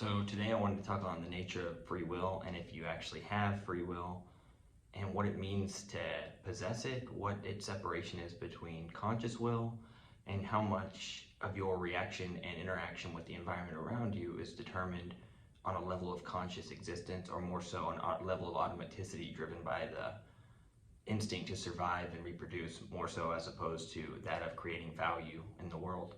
So today I wanted to talk on the nature of free will and if you actually have free will and what it means to possess it, what its separation is between conscious will, and how much of your reaction and interaction with the environment around you is determined on a level of conscious existence or more so on a level of automaticity driven by the instinct to survive and reproduce more so as opposed to that of creating value in the world.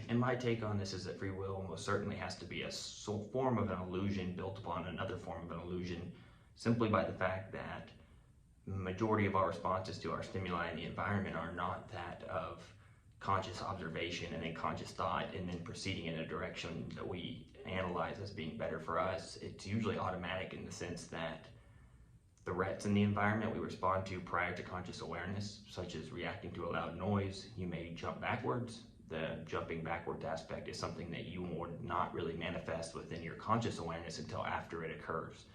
And my take on this is that free will most certainly has to be a form of an illusion built upon another form of an illusion, simply by the fact that the majority of our responses to our stimuli in the environment are not that of conscious observation and then conscious thought and then proceeding in a direction that we analyze as being better for us. It's usually automatic in the sense that threats in the environment we respond to prior to conscious awareness, such as reacting to a loud noise. You may jump backwards. The jumping backwards aspect is something that you would not really manifest within your conscious awareness until after it occurs.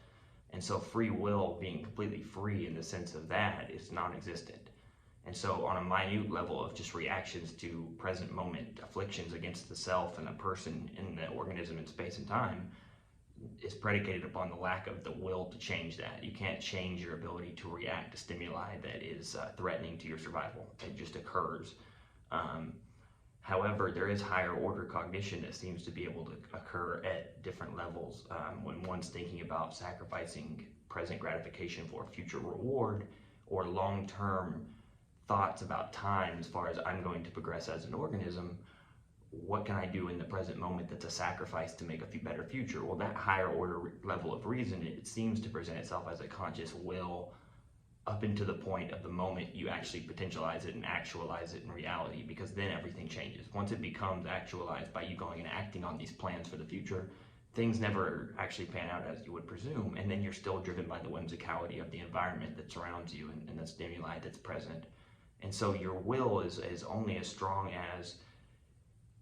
And so free will, being completely free in the sense of that, is non-existent. And so on a minute level of just reactions to present moment afflictions against the self and the person in the organism in space and time is predicated upon the lack of the will to change that. You can't change your ability to react to stimuli that is threatening to your survival. It just occurs. However, there is higher order cognition that seems to be able to occur at different levels when one's thinking about sacrificing present gratification for a future reward or long-term thoughts about time as far as I'm going to progress as an organism. What can I do in the present moment that's a sacrifice to make a better future? Well, that higher order level of reason, it seems to present itself as a conscious will up into the point of the moment you actually potentialize it and actualize it in reality, because then everything changes. Once it becomes actualized by you going and acting on these plans for the future, things never actually pan out as you would presume, and then you're still driven by the whimsicality of the environment that surrounds you and the stimuli that's present. And so your will is only as strong as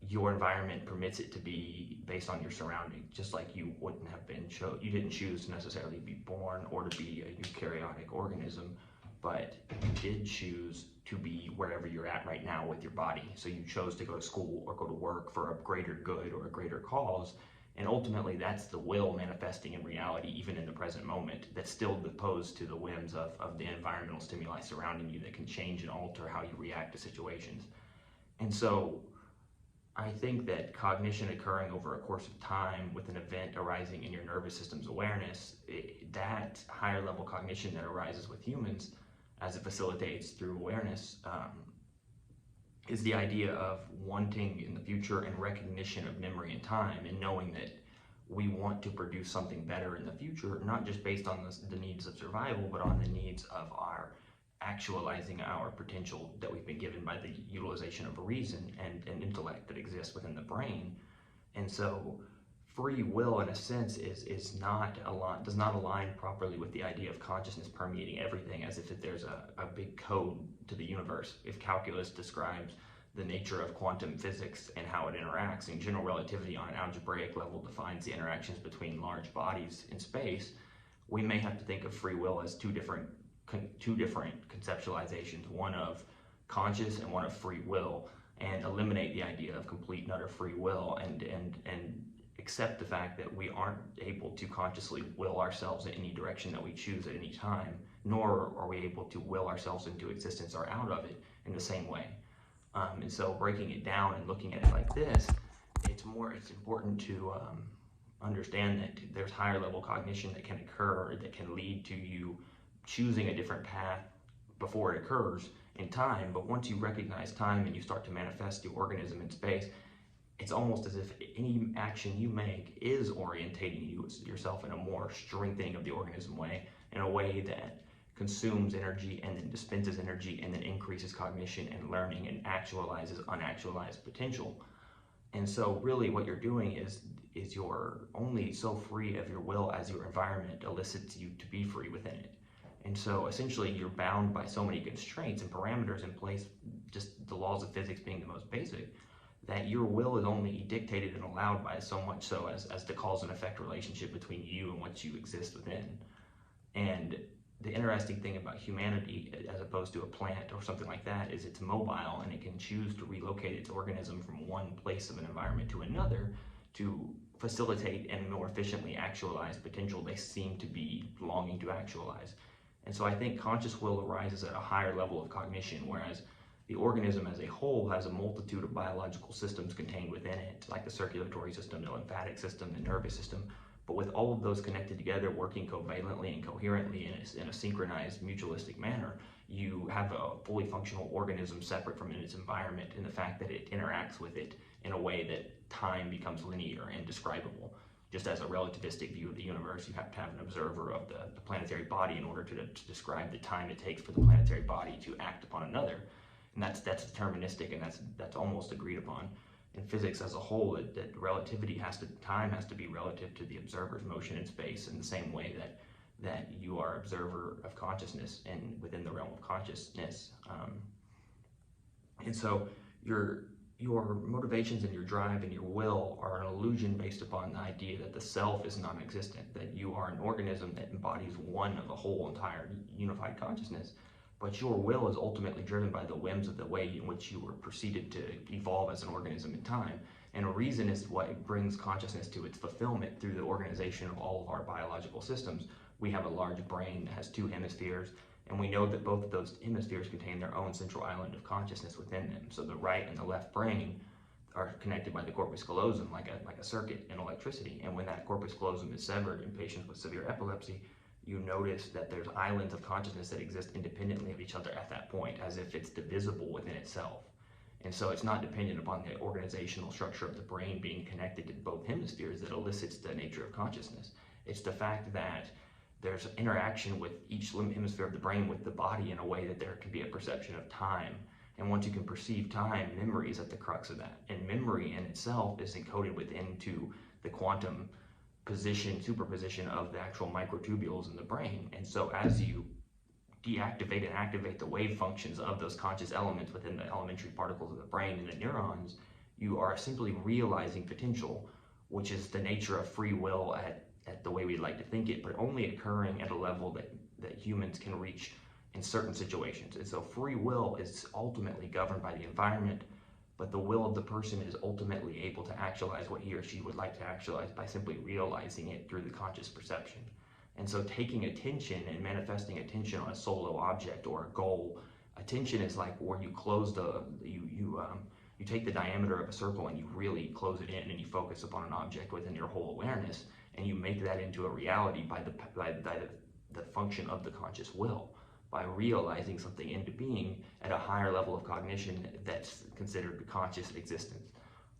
your environment permits it to be based on your surroundings, just like you wouldn't have been you didn't choose to necessarily be born or to be a eukaryotic organism, but you did choose to be wherever you're at right now with your body. So you chose to go to school or go to work for a greater good or a greater cause, and ultimately that's the will manifesting in reality, even in the present moment, that's still opposed to the whims of the environmental stimuli surrounding you that can change and alter how you react to situations. And so I think that cognition occurring over a course of time with an event arising in your nervous system's awareness, that higher level cognition that arises with humans as it facilitates through awareness, is the idea of wanting in the future and recognition of memory and time, and knowing that we want to produce something better in the future, not just based on the needs of survival, but on the needs of our actualizing our potential that we've been given by the utilization of reason and intellect that exists within the brain. And so free will, in a sense, does not align properly with the idea of consciousness permeating everything, as if there's a big code to the universe. If calculus describes the nature of quantum physics and how it interacts, and general relativity on an algebraic level defines the interactions between large bodies in space, we may have to think of free will as two different conceptualizations, one of conscious and one of free will, and eliminate the idea of complete and utter free will and accept the fact that we aren't able to consciously will ourselves in any direction that we choose at any time, nor are we able to will ourselves into existence or out of it in the same way. And so breaking it down and looking at it like this, it's important to understand that there's higher level cognition that can occur that can lead to you choosing a different path before it occurs in time. But once you recognize time and you start to manifest the organism in space, it's almost as if any action you make is orientating yourself in a more strengthening of the organism way, in a way that consumes energy and then dispenses energy and then increases cognition and learning and actualizes unactualized potential. And so really what you're doing is you're only so free of your will as your environment elicits you to be free within it. And so essentially you're bound by so many constraints and parameters in place, just the laws of physics being the most basic, that your will is only dictated and allowed by so much so as the cause and effect relationship between you and what you exist within. And the interesting thing about humanity, as opposed to a plant or something like that, is it's mobile and it can choose to relocate its organism from one place of an environment to another to facilitate and more efficiently actualize potential they seem to be longing to actualize. And so I think conscious will arises at a higher level of cognition, whereas the organism as a whole has a multitude of biological systems contained within it, like the circulatory system, the lymphatic system, the nervous system. But with all of those connected together, working covalently and coherently in a synchronized mutualistic manner, you have a fully functional organism separate from its environment, and the fact that it interacts with it in a way that time becomes linear and describable. Just as a relativistic view of the universe, you have to have an observer of the planetary body in order to describe the time it takes for the planetary body to act upon another. And that's deterministic, and that's almost agreed upon. In physics as a whole, that time has to be relative to the observer's motion in space, in the same way that you are observer of consciousness and within the realm of consciousness. And so your motivations and your drive and your will are an illusion based upon the idea that the self is non-existent, that you are an organism that embodies one of a whole entire unified consciousness. But your will is ultimately driven by the whims of the way in which you were proceeded to evolve as an organism in time. And a reason is what brings consciousness to its fulfillment through the organization of all of our biological systems. We have a large brain that has two hemispheres, and we know that both of those hemispheres contain their own central island of consciousness within them. So the right and the left brain are connected by the corpus callosum, like a circuit in electricity. And when that corpus callosum is severed in patients with severe epilepsy, you notice that there's islands of consciousness that exist independently of each other at that point, as if it's divisible within itself. And so it's not dependent upon the organizational structure of the brain being connected to both hemispheres that elicits the nature of consciousness. It's the fact that there's interaction with each hemisphere of the brain with the body in a way that there can be a perception of time. And once you can perceive time, memory is at the crux of that. And memory in itself is encoded within the quantum superposition of the actual microtubules in the brain. And so as you deactivate and activate the wave functions of those conscious elements within the elementary particles of the brain and the neurons, you are simply realizing potential, which is the nature of free will at the way we'd like to think it, but only occurring at a level that humans can reach in certain situations. And so free will is ultimately governed by the environment, but the will of the person is ultimately able to actualize what he or she would like to actualize by simply realizing it through the conscious perception. And so taking attention and manifesting attention on a solo object or a goal, attention is like where you close you take the diameter of a circle and you really close it in, and you focus upon an object within your whole awareness, and you make that into a reality by the function of the conscious will, by realizing something into being at a higher level of cognition that's considered conscious existence.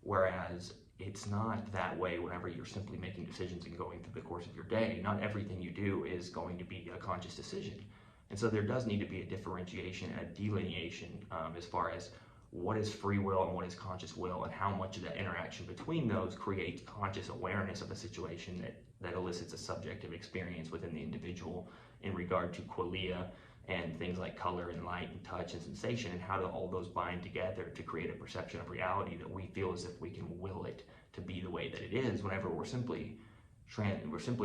Whereas it's not that way whenever you're simply making decisions and going through the course of your day. Not everything you do is going to be a conscious decision. And so there does need to be a differentiation and a delineation as far as what is free will and what is conscious will, and how much of that interaction between those creates conscious awareness of a situation that elicits a subjective experience within the individual in regard to qualia and things like color and light and touch and sensation, and how do all those bind together to create a perception of reality that we feel as if we can will it to be the way that it is, whenever we're simply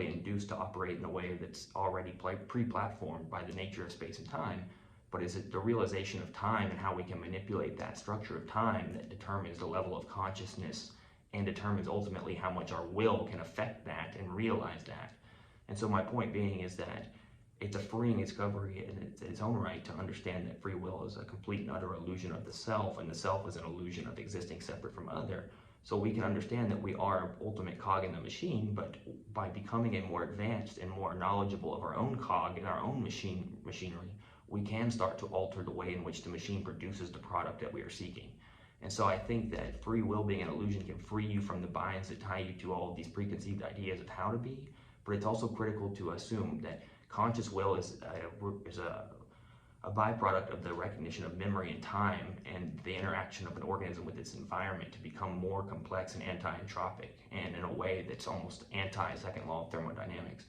induced to operate in a way that's already pre-platformed by the nature of space and time. But is it the realization of time and how we can manipulate that structure of time that determines the level of consciousness and determines ultimately how much our will can affect that and realize that. And so my point being is that it's a freeing discovery in its own right to understand that free will is a complete and utter illusion of the self, and the self is an illusion of existing separate from other. So we can understand that we are an ultimate cog in the machine, but by becoming a more advanced and more knowledgeable of our own cog and our own machinery, we can start to alter the way in which the machine produces the product that we are seeking. And so I think that free will being an illusion can free you from the binds that tie you to all of these preconceived ideas of how to be, but it's also critical to assume that conscious will is a byproduct of the recognition of memory and time and the interaction of an organism with its environment to become more complex and anti-entropic, and in a way that's almost anti-second law of thermodynamics.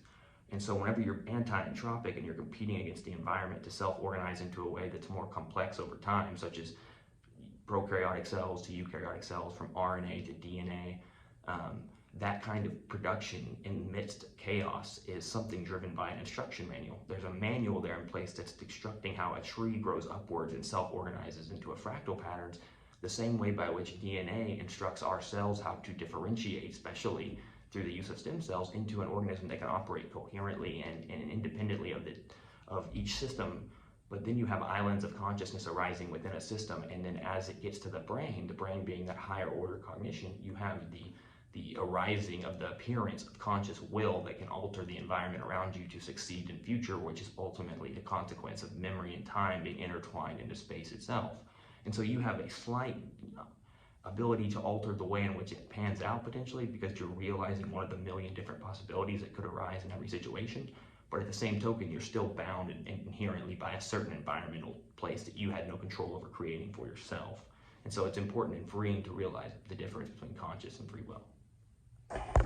And so whenever you're anti-entropic and you're competing against the environment to self-organize into a way that's more complex over time, such as prokaryotic cells to eukaryotic cells, from RNA to DNA, that kind of production amidst chaos is something driven by an instruction manual. There's a manual there in place that's instructing how a tree grows upwards and self-organizes into a fractal patterns, the same way by which DNA instructs our cells how to differentiate, especially through the use of stem cells into an organism that can operate coherently and independently of each system. But then you have islands of consciousness arising within a system, and then as it gets to the brain being that higher order cognition, you have the arising of the appearance of conscious will that can alter the environment around you to succeed in future, which is ultimately the consequence of memory and time being intertwined into space itself. And so you have a slight ability to alter the way in which it pans out potentially, because you're realizing one of the million different possibilities that could arise in every situation. But at the same token, you're still bound inherently by a certain environmental place that you had no control over creating for yourself. And so it's important and freeing to realize the difference between conscious and free will.